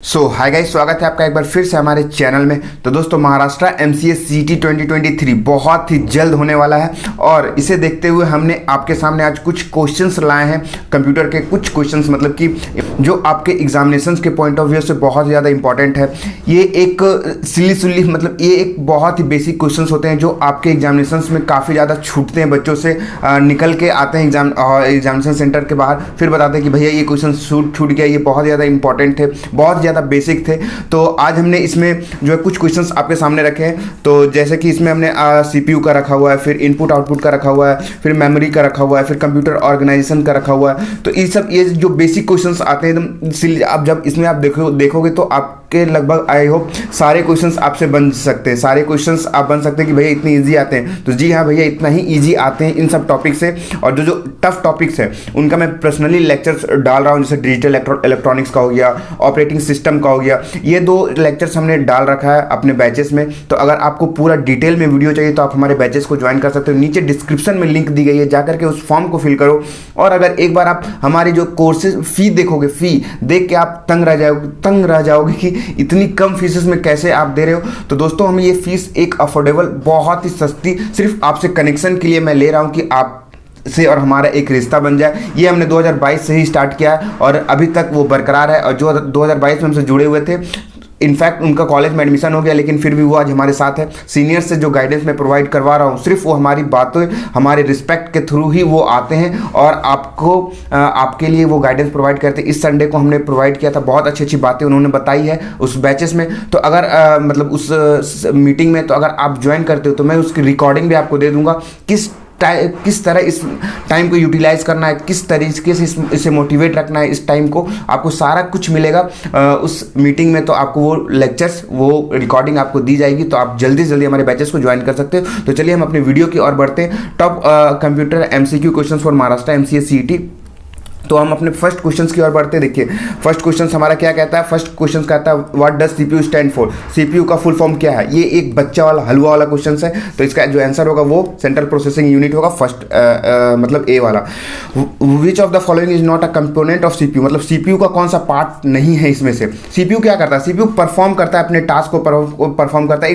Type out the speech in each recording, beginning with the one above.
Hi guys, स्वागत है आपका एक बार फिर से हमारे चैनल में। तो दोस्तों, महाराष्ट्र एमसीए सीटी 2023 बहुत ही जल्द होने वाला है और इसे देखते हुए हमने आपके सामने आज कुछ क्वेश्चंस लाए हैं। कंप्यूटर के कुछ क्वेश्चंस मतलब कि जो आपके एग्जामिनेशंस के पॉइंट ऑफ व्यू से बहुत ज़्यादा इंपॉर्टेंट है। ये एक सिली सुली मतलब ये एक बहुत ही बेसिक क्वेश्चंस होते हैं जो आपके एग्जामिनेशंस में काफ़ी ज़्यादा छूटते हैं, बच्चों से निकल के आते हैं एग्जामिनेशन सेंटर के बाहर, फिर बताते हैं कि भैया ये क्वेश्चन छूट गया, ये बहुत ज़्यादा इंपॉर्टेंट है, बहुत ज़्यादा बेसिक थे। तो आज हमने इसमें जो है कुछ क्वेश्चंस आपके सामने रखे हैं। तो जैसे कि इसमें हमने सीपीयू का रखा हुआ है, फिर इनपुट आउटपुट का रखा हुआ है, फिर मेमोरी का रखा हुआ है, फिर कंप्यूटर ऑर्गेनाइजेशन का रखा हुआ है। तो ये जो बेसिक क्वेश्चंस आते हैं एकदम, आप जब इसमें आप देखोगे तो आपके लगभग आई होप सारे क्वेश्चंस आपसे बन सकते हैं, सारे क्वेश्चंस आप बन सकते हैं कि भैया इतने ईजी आते हैं। तो जी हाँ भैया, इतना ही ईजी आते हैं इन सब टॉपिक से। और जो टफ टॉपिक्स है उनका मैं पर्सनली लेक्चर्स डाल रहा हूँ, जैसे डिजिटल इलेक्ट्रॉनिक्स का हो गया, ऑपरेटिंग सिस्टम का हो गया। ये 2 लेक्चर्स हमने डाल रखा है अपने बैचेस में। तो अगर आपको पूरा डिटेल में वीडियो चाहिए तो आप हमारे बैचेस को ज्वाइन कर सकते हो। नीचे डिस्क्रिप्शन में लिंक दी गई है, जाकर के उस फॉर्म को फिल करो। और अगर एक बार आप हमारी जो कोर्सेज फी देखोगे, फी देख के आप तंग रह जाओगे कि इतनी कम फीसेस में कैसे आप दे रहे हो। तो दोस्तों, हमें ये फीस एक अफोर्डेबल, बहुत ही सस्ती, सिर्फ आपसे कनेक्शन के लिए मैं ले रहा हूँ कि आप से और हमारा एक रिश्ता बन जाए। ये हमने 2022 से ही स्टार्ट किया है और अभी तक वो बरकरार है। और जो 2022 में हमसे जुड़े हुए थे, इनफैक्ट उनका कॉलेज में एडमिशन हो गया, लेकिन फिर भी वो आज हमारे साथ है। सीनियर्स से जो गाइडेंस मैं प्रोवाइड करवा रहा हूँ, सिर्फ वो हमारी बातों, हमारे रिस्पेक्ट के थ्रू ही वो आते हैं और आपके लिए वो गाइडेंस प्रोवाइड करते हैं। इस संडे को हमने प्रोवाइड किया था, बहुत अच्छी अच्छी बातें उन्होंने बताई है उस बैचेस में। तो अगर मतलब उस मीटिंग में तो अगर आप ज्वाइन करते हो तो मैं उसकी रिकॉर्डिंग भी आपको दे दूंगा, किस तरह इस टाइम को यूटिलाइज करना है, किस तरीके से इसे मोटिवेट रखना है। इस टाइम को आपको सारा कुछ मिलेगा उस मीटिंग में। तो आपको वो लेक्चर्स, वो रिकॉर्डिंग आपको दी जाएगी। तो आप जल्दी से जल्दी हमारे बैचेस को ज्वाइन कर सकते हो। तो चलिए हम अपने वीडियो की ओर बढ़ते हैं। Top computer MCQ questions for Maharashtra MCA CET. तो हम अपने फर्स्ट क्वेश्चंस की ओर बढ़ते हैं। देखिए, फर्स्ट क्वेश्चन हमारा क्या कहता है। फर्स्ट क्वेश्चन कहता है what does CPU stand for. CPU का फुल फॉर्म क्या है। ये एक बच्चा वाला हलवा वाला क्वेश्चन है। तो इसका जो आंसर होगा वो सेंट्रल प्रोसेसिंग यूनिट होगा, फर्स्ट मतलब ए वाला। विच of the following is not a component of CPU. मतलब सीपीयू का कौन सा पार्ट नहीं है इसमें से। सीपीयू क्या करता है, सीपीयू परफॉर्म करता है, अपने टास्क को परफॉर्म करता है।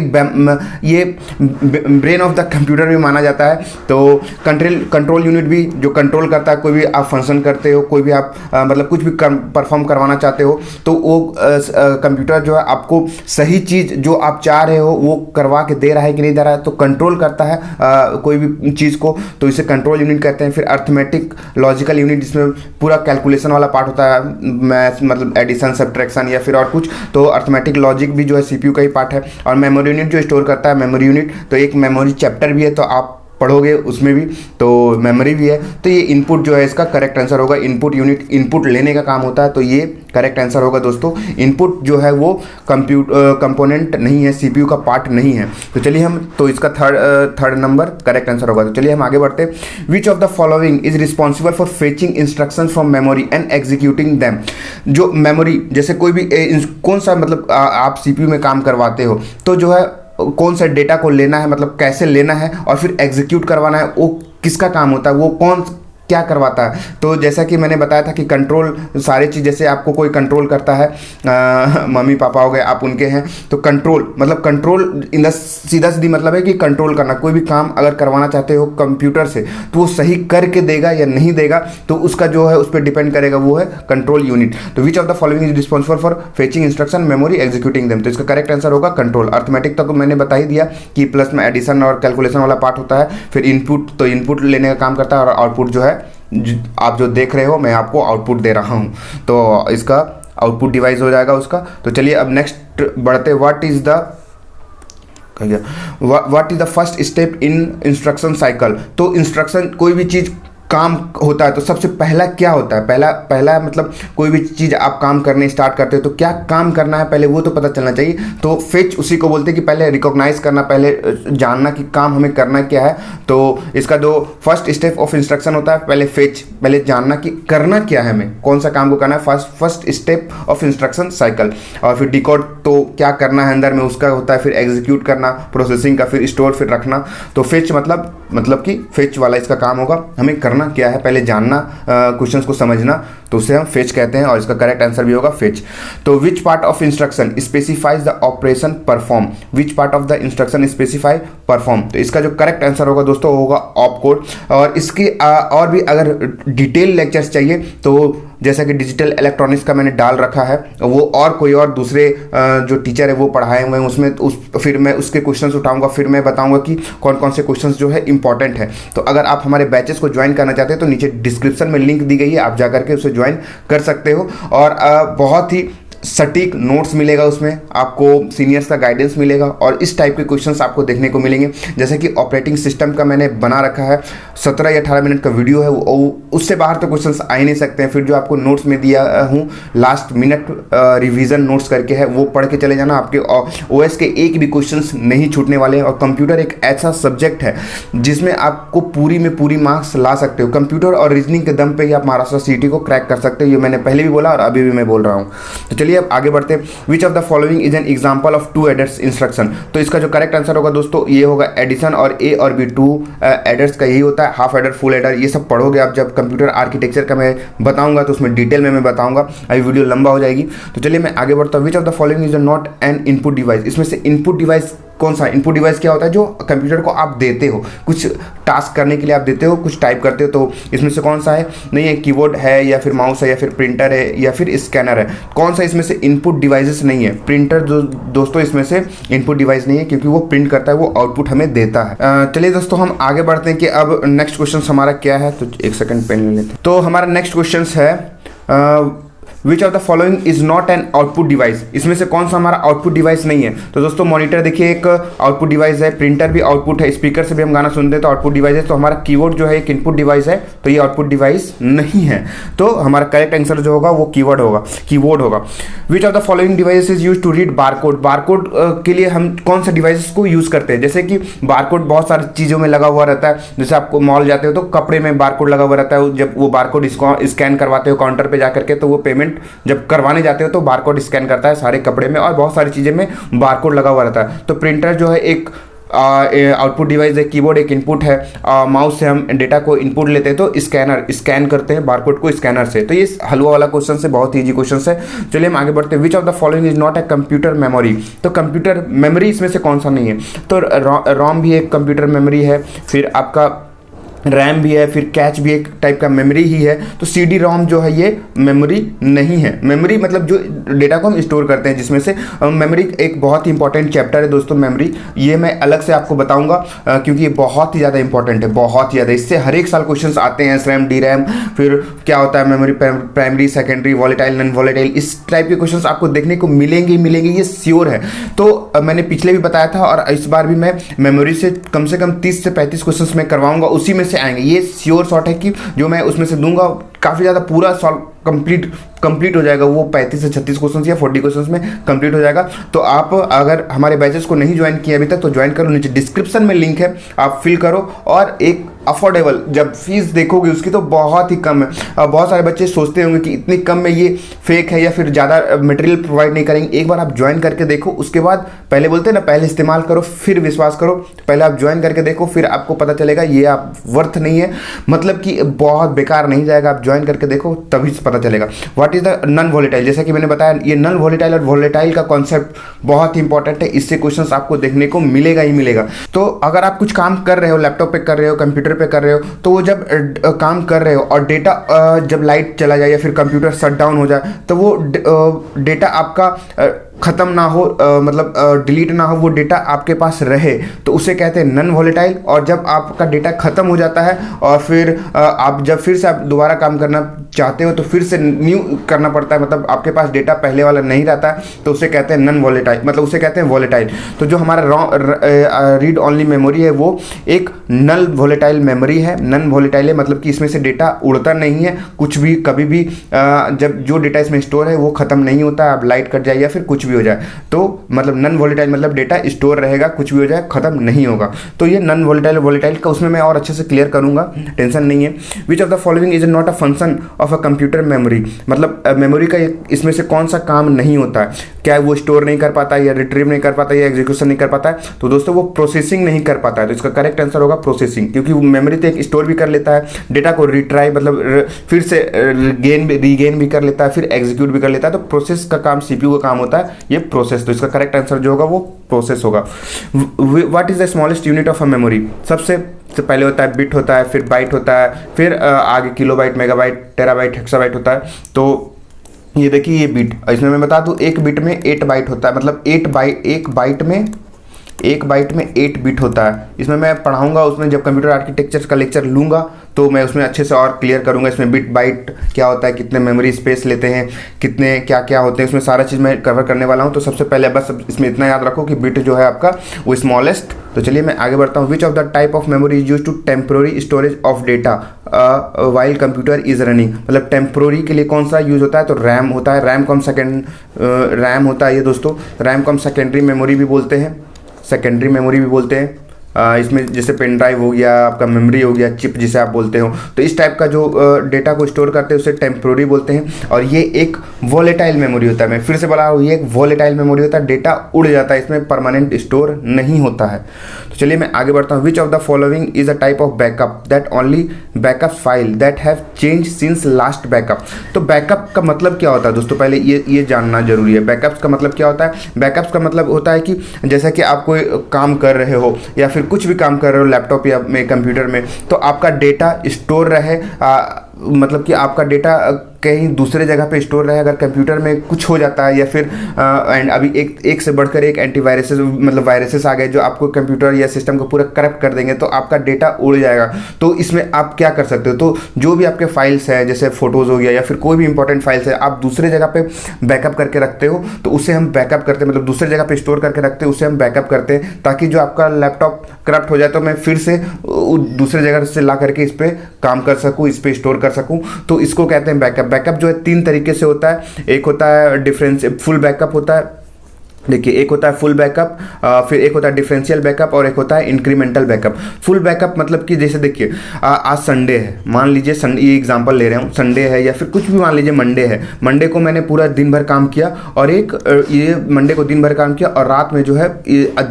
ये ब्रेन ऑफ द कंप्यूटर भी माना जाता है। तो कंट्रोल यूनिट भी जो कंट्रोल करता है, कोई भी आप फंक्शन करते हो, कोई भी आप मतलब कुछ भी परफॉर्म करवाना चाहते हो, तो वो कंप्यूटर जो है आपको सही चीज़ जो आप चाह रहे हो वो करवा के दे रहा है कि नहीं दे रहा है। तो कंट्रोल करता है कोई भी चीज़ को, तो इसे कंट्रोल यूनिट कहते हैं। फिर अर्थमेटिक लॉजिकल यूनिट, जिसमें पूरा कैलकुलेशन वाला पार्ट होता है, मैथ मतलब एडिशन, सब्ट्रैक्शन या फिर और कुछ। तो अर्थमेटिक लॉजिक भी जो है सीपीयू का ही पार्ट है। और मेमोरी यूनिट जो स्टोर करता है, मेमोरी यूनिट तो एक मेमोरी चैप्टर भी है, तो आप पढ़ोगे उसमें भी, तो मेमोरी भी है। तो ये इनपुट जो है इसका करेक्ट आंसर होगा। इनपुट यूनिट इनपुट लेने का काम होता है, तो ये करेक्ट आंसर होगा दोस्तों। इनपुट जो है वो कंपोनेंट नहीं है, सीपीयू का पार्ट नहीं है। तो चलिए तो इसका थर्ड नंबर करेक्ट आंसर होगा। तो चलिए हम आगे बढ़ते हैं। Which of the following is responsible for fetching instruction from memory and executing them. जो मेमोरी, जैसे कोई भी कौन सा मतलब आप सीपीयू में काम करवाते हो, तो जो है कौन सा डेटा को लेना है, मतलब कैसे लेना है और फिर एग्जीक्यूट करवाना है, वो किसका काम होता है, वो कौन क्या करवाता है। तो जैसा कि मैंने बताया था कि कंट्रोल सारी चीज़, जैसे आपको कोई कंट्रोल करता है, मम्मी पापा हो गए, आप उनके हैं, तो कंट्रोल मतलब कंट्रोल इन द सीधा सीधी मतलब है कि कंट्रोल करना। कोई भी काम अगर करवाना चाहते हो कंप्यूटर से, तो वो सही करके देगा या नहीं देगा, तो उसका जो है उस पर डिपेंड करेगा, वो है कंट्रोल यूनिट। तो विच of the following is responsible for fetching instruction, memory, executing them. तो इसका करेक्ट आंसर होगा कंट्रोल। अर्थमेटिक तक मैंने बता ही दिया कि प्लस में एडिशन और कैलकुलेशन वाला पार्ट होता है। फिर इनपुट, तो इनपुट लेने का काम करता है, और आउटपुट जो है आप जो देख रहे हो, मैं आपको आउटपुट दे रहा हूं, तो इसका आउटपुट डिवाइस हो जाएगा उसका। तो चलिए अब नेक्स्ट बढ़ते। What is the first step in instruction cycle. तो इंस्ट्रक्शन, कोई भी चीज़ काम होता है तो सबसे पहला क्या होता है, पहला मतलब कोई भी चीज़ आप काम करने स्टार्ट करते हो तो क्या काम करना है पहले वो तो पता चलना चाहिए। तो फेच उसी को बोलते हैं कि पहले रिकॉग्नाइज करना, पहले जानना कि काम हमें करना क्या है। तो इसका जो फर्स्ट स्टेप ऑफ इंस्ट्रक्शन होता है, पहले फेच, पहले जानना कि करना क्या है, हमें कौन सा काम को करना है, first step of instruction cycle. और फिर डिकोड, तो क्या करना है अंदर में उसका होता है। फिर एग्जीक्यूट करना, प्रोसेसिंग का, फिर स्टोर, फिर रखना। तो फेच मतलब कि फेच वाला इसका काम होगा, हमें करना होना क्या है, पहले जानना, क्वेश्चंस को समझना, तो उसे हम फेच कहते हैं और इसका करेक्ट आंसर भी होगा फेच। तो which part of instruction specifies the operation perform, which part of the instruction specify perform, तो इसका जो करेक्ट आंसर होगा दोस्तों होगा ऑप कोड। और इसके और भी अगर डिटेल लेक्चर्स चाहिए तो जैसा कि डिजिटल इलेक्ट्रॉनिक्स का मैंने डाल रखा है, वो और कोई और दूसरे जो टीचर है वो पढ़ाए हुए हैं, उसमें फिर मैं उसके क्वेश्चंस उठाऊंगा, फिर मैं बताऊंगा कि कौन कौन से क्वेश्चंस जो है इंपॉर्टेंट है। तो अगर आप हमारे बैचेस को ज्वाइन करना चाहते हैं तो नीचे डिस्क्रिप्शन में लिंक दी गई है, आप जाकर के उसे ज्वाइन कर सकते हो। और बहुत ही सटीक नोट्स मिलेगा, उसमें आपको सीनियर्स का गाइडेंस मिलेगा और इस टाइप के क्वेश्चंस आपको देखने को मिलेंगे। जैसे कि ऑपरेटिंग सिस्टम का मैंने बना रखा है, 17 या 18 मिनट का वीडियो है, उससे बाहर तो क्वेश्चंस आ ही नहीं सकते हैं। फिर जो आपको नोट्स में दिया हूँ लास्ट मिनट रिवीजन नोट्स करके है, वो पढ़ के चले जाना, आपके ओएस के एक भी क्वेश्चंस नहीं छूटने वाले हैं। और कंप्यूटर एक ऐसा सब्जेक्ट है जिसमें आपको पूरी में पूरी मार्क्स ला सकते हो। कंप्यूटर और रीजनिंग के दम पे ही आप महाराष्ट्र सीटी को क्रैक कर सकते हो, ये मैंने पहले भी बोला और अभी भी मैं बोल रहा हूँ। तो चलिए अब आगे बढ़ते हैं। Which of the following is an example of two address instruction, तो इसका जो करेक्ट आंसर होगा दोस्तों ये होगा एडिशन और ए और बी, टू एडर्स का यही होता है, हाफ एडर, फुल एडर, ये सब पढ़ोगे आप जब कंप्यूटर आर्किटेक्चर का मैं बताऊंगा तो उसमें डिटेल में मैं बताऊंगा, अभी वीडियो लंबा हो जाएगी। तो चलिए मैं आगे बढ़ता हूँ। Which of the following is not an input device, इसमें से इनपुट डिवाइस कौन सा? इनपुट डिवाइस क्या होता है? जो कंप्यूटर को आप देते हो, कुछ टास्क करने के लिए आप देते हो, कुछ टाइप करते हो, तो इसमें से कौन सा है? नहीं है, कीबोर्ड है या फिर माउस है या फिर प्रिंटर है या फिर स्कैनर है, कौन सा इसमें से इनपुट डिवाइसेस नहीं है? प्रिंटर जो दोस्तों इसमें से इनपुट डिवाइस नहीं है क्योंकि वो प्रिंट करता है, वो आउटपुट हमें देता है। चलिए दोस्तों हम आगे बढ़ते हैं कि अब नेक्स्ट क्वेश्चन हमारा क्या है, तो एक सेकंड पेन ले लेते हैं। तो हमारा नेक्स्ट क्वेश्चन है विच of the following is not an output device, इसमें से कौन सा हमारा आउटपुट डिवाइस नहीं है? तो दोस्तों मॉनिटर देखिए एक आउटपुट डिवाइस है, प्रिंटर भी आउटपुट है, स्पीकर से भी हम गाना सुनते हैं तो आउटपुट डिवाइस है, तो हमारा कीबोर्ड जो है एक इनपुट डिवाइस है, तो ये आउटपुट डिवाइस नहीं है। तो हमारा करेक्ट आंसर जो होगा वो कीबोर्ड होगा। Which of the following device is use to read barcode, barcode के लिए हम कौन सा डिवाइस को यूज करते हैं? जैसे कि बारकोड बहुत सारी चीज़ों में लगा हुआ रहता है, जैसे आपको मॉल जाते हो तो कपड़े में बारकोड लगा हुआ रहता है, जब वो बारकोड स्कैन करवाते हो काउंटर पे जाकर के, तो वो पेमेंट जब करवाने जाते हो तो बारकोड स्कैन करता है सारे कपड़े में, और बहुत सारी चीज़ें में बारकोड लगा हुआ रहता है। तो प्रिंटर जो है एक आउटपुट डिवाइस है, कीबोर्ड एक इनपुट है, माउस से हम डेटा को इनपुट लेते हैं, तो स्कैनर स्कैन करते हैं बारकोड को स्कैनर से। तो ये हलवा वाला क्वेश्चन है, बहुत ईजी क्वेश्चन है। चलिए हम आगे बढ़ते हैं। Which of the following is not a computer memory, तो कंप्यूटर मेमोरी इसमें से कौन सा नहीं है? तो रोम भी एक कंप्यूटर मेमोरी है, फिर आपका रैम भी है, फिर कैच भी एक टाइप का मेमोरी ही है। तो CD रोम जो है ये मेमोरी नहीं है। मेमोरी मतलब जो डेटा को हम स्टोर करते हैं, जिसमें से मेमोरी एक बहुत ही इंपॉर्टेंट चैप्टर है दोस्तों मेमोरी, ये मैं अलग से आपको बताऊंगा क्योंकि ये बहुत ही ज़्यादा इंपॉर्टेंट है, बहुत ही ज़्यादा। इससे हर एक साल क्वेश्चन आते हैं, SRAM DRAM, फिर क्या होता है memory, primary, secondary, volatile, non volatile, इस टाइप के क्वेश्चन आपको देखने को मिलेंगे ये श्योर है। तो मैंने पिछले भी बताया था और इस बार भी मैं मेमोरी से कम 30 से 35 क्वेश्चन मैं करवाऊंगा, उसी में से आएंगे। ये श्योर शॉट है कि जो मैं उसमें से दूंगा काफ़ी ज़्यादा पूरा सॉल्व कंप्लीट हो जाएगा, वो 35 से 36 क्वेश्चन या 40 क्वेश्चन में कंप्लीट हो जाएगा। तो आप अगर हमारे बैचेस को नहीं ज्वाइन किए अभी तक तो ज्वाइन करो, नीचे डिस्क्रिप्शन में लिंक है, आप फिल करो। और एक अफोर्डेबल, जब फीस देखोगे उसकी तो बहुत ही कम है। बहुत सारे बच्चे सोचते होंगे कि इतनी कम में ये फेक है या फिर ज़्यादा मटेरियल प्रोवाइड नहीं करेंगे। एक बार आप ज्वाइन करके देखो, उसके बाद पहले बोलते हैं ना, पहले इस्तेमाल करो फिर विश्वास करो। पहले आप ज्वाइन करके देखो, फिर आपको पता चलेगा ये आप वर्थ नहीं है, मतलब कि बहुत बेकार नहीं जाएगा। आप ज्वाइन करके देखो तभी पता चलेगा। What is the non volatile, जैसा कि मैंने बताया ये नॉन वॉलेटाइल और वॉलेटाइल का कॉन्सेप्ट बहुत ही इंपॉर्टेंट है, इससे क्वेश्चंस आपको देखने को मिलेगा ही मिलेगा। तो अगर आप कुछ काम कर रहे हो, लैपटॉप पे कर रहे हो, कंप्यूटर पे कर रहे हो, तो वो जब काम कर रहे हो और डेटा जब लाइट चला जाए या फिर कंप्यूटर शट डाउन हो जाए तो वो डेटा आपका ख़त्म ना हो, मतलब डिलीट ना हो, वो डेटा आपके पास रहे, तो उसे कहते हैं नॉन वॉलेटाइल। और जब आपका डेटा ख़त्म हो जाता है और फिर आप जब फिर से आप दोबारा काम करना चाहते हो तो फिर से न्यू करना पड़ता है, मतलब आपके पास डेटा पहले वाला नहीं रहता है, तो उसे कहते हैं नॉन वॉलेटाइल, मतलब उसे कहते हैं वॉलेटाइल। तो जो हमारा रीड ओनली मेमोरी है वो एक नॉन वॉलेटाइल मेमोरी है। नॉन वॉलेटाइल है मतलब कि इसमें से डेटा उड़ता नहीं है, कुछ भी कभी भी जब जो डेटा इसमें स्टोर है वो ख़त्म नहीं होता है, आप लाइट कट जाए या फिर कुछ भी हो जाए तो मतलब नॉन वॉलेटाइल मतलब डेटा स्टोर रहेगा, कुछ भी हो जाए खत्म नहीं होगा। तो ये नॉन वॉलेटाइल का उसमें मैं और अच्छे से क्लियर करूंगा, टेंशन नहीं है। विच of the following is not a function of a computer memory, मतलब मेमोरी का इसमें से कौन सा काम नहीं होता है? क्या वो स्टोर नहीं कर पाता है या रिट्रीव नहीं कर पाता है या एग्जीक्यूशन नहीं कर पाता है? तो दोस्तों वो प्रोसेसिंग नहीं कर पाता है, तो इसका करेक्ट आंसर होगा प्रोसेसिंग, क्योंकि मेमोरी तो एक स्टोर भी कर लेता है, डेटा को रिट्राई मतलब फिर से रीगेन भी कर लेता है, फिर एग्जीक्यूट भी कर लेता है। तो प्रोसेस का काम सीपीयू का काम होता है ये प्रोसेस। तो इसका करेक्ट आंसर जो होगा वो प्रोसेस होगा। What is the smallest unit of a memory? सबसे पहले होता है बिट होता है, फिर बाइट होता है, फिर आगे किलोबाइट, मेगाबाइट, टेराबाइट, हेक्साबाइट होता है। तो ये देखिए ये बिट, इसमें मैं बता दूं एक बिट में 8 बाइट होता है, मतलब एक बाइट में 8 बिट होता है। इसमें मैं पढ़ाऊंगा, उसमें जब कंप्यूटर आर्किटेक्चर का लेक्चर लूंगा तो मैं उसमें अच्छे से और क्लियर करूंगा इसमें बिट बाइट क्या होता है, कितने मेमोरी स्पेस लेते हैं, कितने क्या क्या होते हैं, इसमें सारा चीज़ मैं कवर करने वाला हूं। तो सबसे पहले बस इसमें इतना याद रखो कि बिट जो है आपका वो स्मॉलेस्ट। तो चलिए मैं आगे बढ़ता हूँ। Which of the type of memory is use to temporary storage of data while computer is running? मतलब टेम्प्रोरी के लिए कौन सा यूज होता है? तो रैम होता है। रैम होता है ये दोस्तों, रैम को हम सेकेंडरी मेमोरी भी बोलते हैं, सेकेंडरी मेमोरी भी बोलते हैं। इसमें जैसे पेन ड्राइव हो गया, आपका मेमोरी हो गया, चिप जिसे आप बोलते हो, तो इस टाइप का जो डेटा को स्टोर करते हैं उसे टेम्प्रोरी बोलते हैं। और ये एक वॉलेटाइल मेमोरी होता है। मैं फिर से बता रहा हूँ, ये एक वॉलेटाइल मेमोरी होता है, डेटा उड़ जाता है, इसमें परमानेंट स्टोर नहीं होता है। तो चलिए मैं आगे बढ़ता हूँ। Which of the following is a type of backup that only backup file that have change since last backup? तो बैकअप का मतलब क्या होता है दोस्तों, पहले ये जानना जरूरी है। बैकअप्स का मतलब क्या होता है? बैकअप्स का मतलब होता है कि जैसा कि आप कोई काम कर रहे हो या फिर कुछ भी काम कर रहे हो लैपटॉप या में कंप्यूटर में, तो आपका डेटा स्टोर रहे, मतलब कि आपका डेटा कहीं दूसरे जगह पे स्टोर रहे। अगर कंप्यूटर में कुछ हो जाता है या फिर एंड अभी एक से बढ़कर एक एंटीवायरसेस मतलब वायरसेस आ गए जो आपको कंप्यूटर या सिस्टम को पूरा करप्ट कर देंगे, तो आपका डेटा उड़ जाएगा। तो इसमें आप क्या कर सकते हो? तो जो भी आपके फाइल्स है, जैसे फोटोज़ हो गया या फिर कोई भी इंपॉर्टेंट फाइल्स है, आप दूसरे जगह पे बैकअप करके रखते हो, तो उसे हम बैकअप करते हैं, मतलब दूसरे जगह पे स्टोर करके रखते हैं, उसे हम बैकअप करते हैं, ताकि जो आपका लैपटॉप करप्ट हो जाए तो मैं फिर से दूसरे जगह से ला करके इस पर काम कर सकूँ, इस पर स्टोर कर सकूँ। तो इसको कहते हैं बैकअप। बैकअप जो है 3 तरीके से होता है। एक होता है फुल बैकअप होता है, देखिए एक होता है फुल बैकअप, फिर एक होता है डिफरेंशियल बैकअप और एक होता है इंक्रीमेंटल बैकअप। फुल बैकअप मतलब कि जैसे देखिए आज संडे है, मान लीजिए ये एग्जांपल ले रहा हूँ, संडे है या फिर कुछ भी मान लीजिए मंडे है। मंडे को मैंने पूरा दिन भर काम किया और ये मंडे को दिन भर काम किया और रात में जो है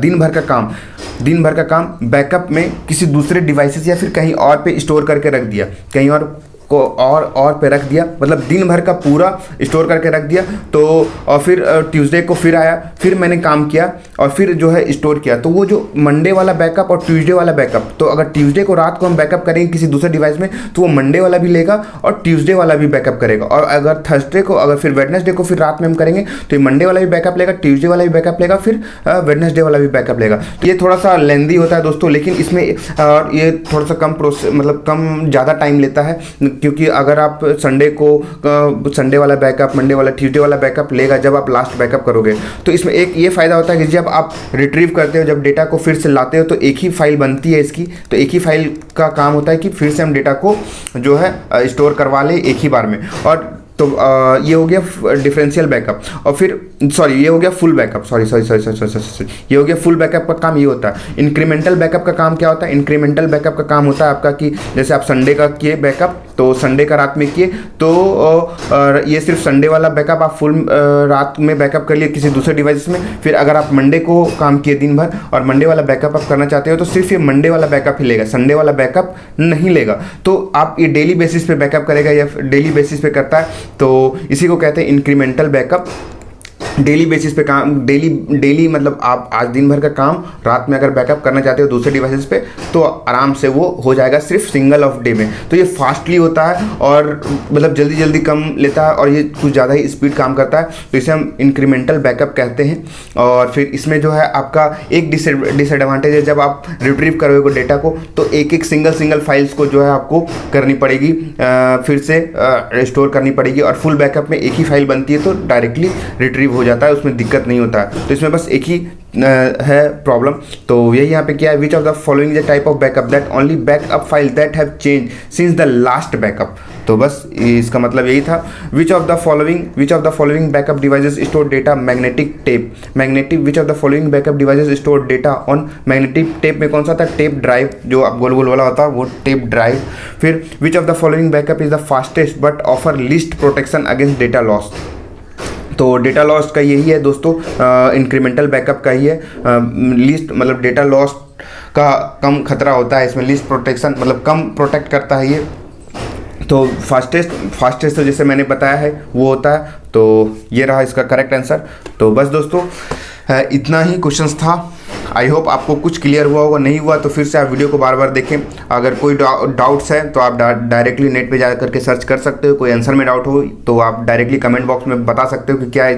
दिन भर का काम बैकअप में किसी दूसरे डिवाइसेस या फिर कहीं और पे स्टोर करके रख दिया, कहीं और पे रख दिया, मतलब दिन भर का पूरा स्टोर करके रख दिया। तो और फिर ट्यूसडे को फिर आया, फिर मैंने काम किया और फिर जो है स्टोर किया। तो वो जो मंडे वाला बैकअप और ट्यूसडे वाला बैकअप, तो अगर ट्यूसडे को रात को हम बैकअप करेंगे किसी दूसरे डिवाइस में, तो वो मंडे वाला भी लेगा और ट्यूसडे वाला भी बैकअप करेगा। और अगर थर्सडे को, अगर फिर वेडनेसडे को फिर रात में हम करेंगे, तो ये मंडे वाला भी बैकअप लेगा, ट्यूसडे वाला भी बैकअप लेगा, फिर वेडनेसडे वाला भी बैकअप लेगा। तो ये थोड़ा सा लेंदी होता है दोस्तों, लेकिन इसमें ये थोड़ा सा कम प्रोसेस मतलब कम ज़्यादा टाइम लेता है, क्योंकि अगर आप संडे वाला बैकअप, मंडे वाला, ट्यूसडे वाला बैकअप लेगा जब आप लास्ट बैकअप करोगे, तो इसमें एक ये फ़ायदा होता है कि जब आप रिट्रीव करते हो, जब डेटा को फिर से लाते हो, तो एक ही फाइल बनती है इसकी। तो एक ही फाइल का काम होता है कि फिर से हम डेटा को जो है स्टोर करवा लें एक ही बार में। और तो ये हो गया डिफरेंशियल बैकअप, और फिर ये हो गया फुल बैकअप, ये हो गया फुल बैकअप का काम ये होता है। इंक्रीमेंटल बैकअप का काम क्या होता है? इंक्रीमेंटल बैकअप का काम होता है आपका कि जैसे आप संडे का किए बैकअप, तो संडे का रात में किए, तो ये सिर्फ संडे वाला बैकअप आप फुल रात में बैकअप कर लिए किसी दूसरे डिवाइस में। फिर अगर आप मंडे को काम किए दिन भर और मंडे वाला बैकअप आप करना चाहते हो, तो सिर्फ ये मंडे वाला बैकअप ही लेगा, संडे वाला बैकअप नहीं लेगा। तो आप ये डेली बेसिस पे बैकअप करेगा या डेली बेसिस पे करता है, तो इसी को कहते हैं इंक्रीमेंटल बैकअप। डेली बेसिस पे काम, डेली मतलब आप आज दिन भर का काम रात में अगर बैकअप करना चाहते हो दूसरे डिवाइसेस पे, तो आराम से वो हो जाएगा सिर्फ सिंगल ऑफ डे में। तो ये फास्टली होता है और मतलब जल्दी कम लेता है और ये कुछ ज़्यादा ही स्पीड काम करता है, तो इसे हम इंक्रीमेंटल बैकअप कहते हैं। और फिर इसमें जो है आपका एक डिसएडवांटेज है, जब आप रिट्रीव करोगे डेटा को, तो एक सिंगल फाइल्स को जो है आपको करनी पड़ेगी, फिर से स्टोर करनी पड़ेगी। और फुल बैकअप में एक ही फाइल बनती है, तो डायरेक्टली रिट्रीव हो जाता है, उसमें दिक्कत नहीं होता है। तो इसमें बस एक ही है प्रॉब्लम। तो यही यहाँ पे क्या है, विच of the following the type of backup that only backup file that have change since the last backup? तो बस इसका मतलब यही था। विच of the following backup devices store data magnetic tape? Which of the following backup devices store data on magnetic tape में कौन सा था? टेप ड्राइव, जो आप गोल वाला होता है वो टेप ड्राइव। फिर विच of the following backup is the fastest but offer least protection against data loss? तो डेटा लॉस का यही है दोस्तों, इंक्रीमेंटल बैकअप का ही है। लीस्ट मतलब डेटा लॉस का कम खतरा होता है इसमें, लीस्ट प्रोटेक्शन मतलब कम प्रोटेक्ट करता है ये। तो फास्टेस्ट तो जैसे मैंने बताया है वो होता है। तो ये रहा इसका करेक्ट आंसर। तो बस दोस्तों इतना ही क्वेश्चंस था। आई होप आपको कुछ क्लियर हुआ होगा, नहीं हुआ तो फिर से आप वीडियो को बार बार देखें। अगर कोई डाउट्स है तो आप डायरेक्टली नेट पे जा करके सर्च कर सकते हो। कोई आंसर में डाउट हो तो आप डायरेक्टली कमेंट बॉक्स में बता सकते हो कि क्या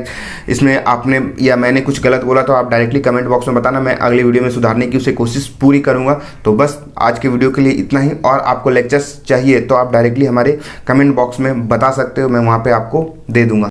इसमें आपने या मैंने कुछ गलत बोला, तो आप डायरेक्टली कमेंट बॉक्स में बताना। मैं अगली वीडियो में सुधारने की उसे कोशिश पूरी करूँगा। तो बस आज के वीडियो के लिए इतना ही, और आपको लेक्चर्स चाहिए तो आप डायरेक्टली हमारे कमेंट बॉक्स में बता सकते हो, मैं वहाँ पर आपको दे दूँगा।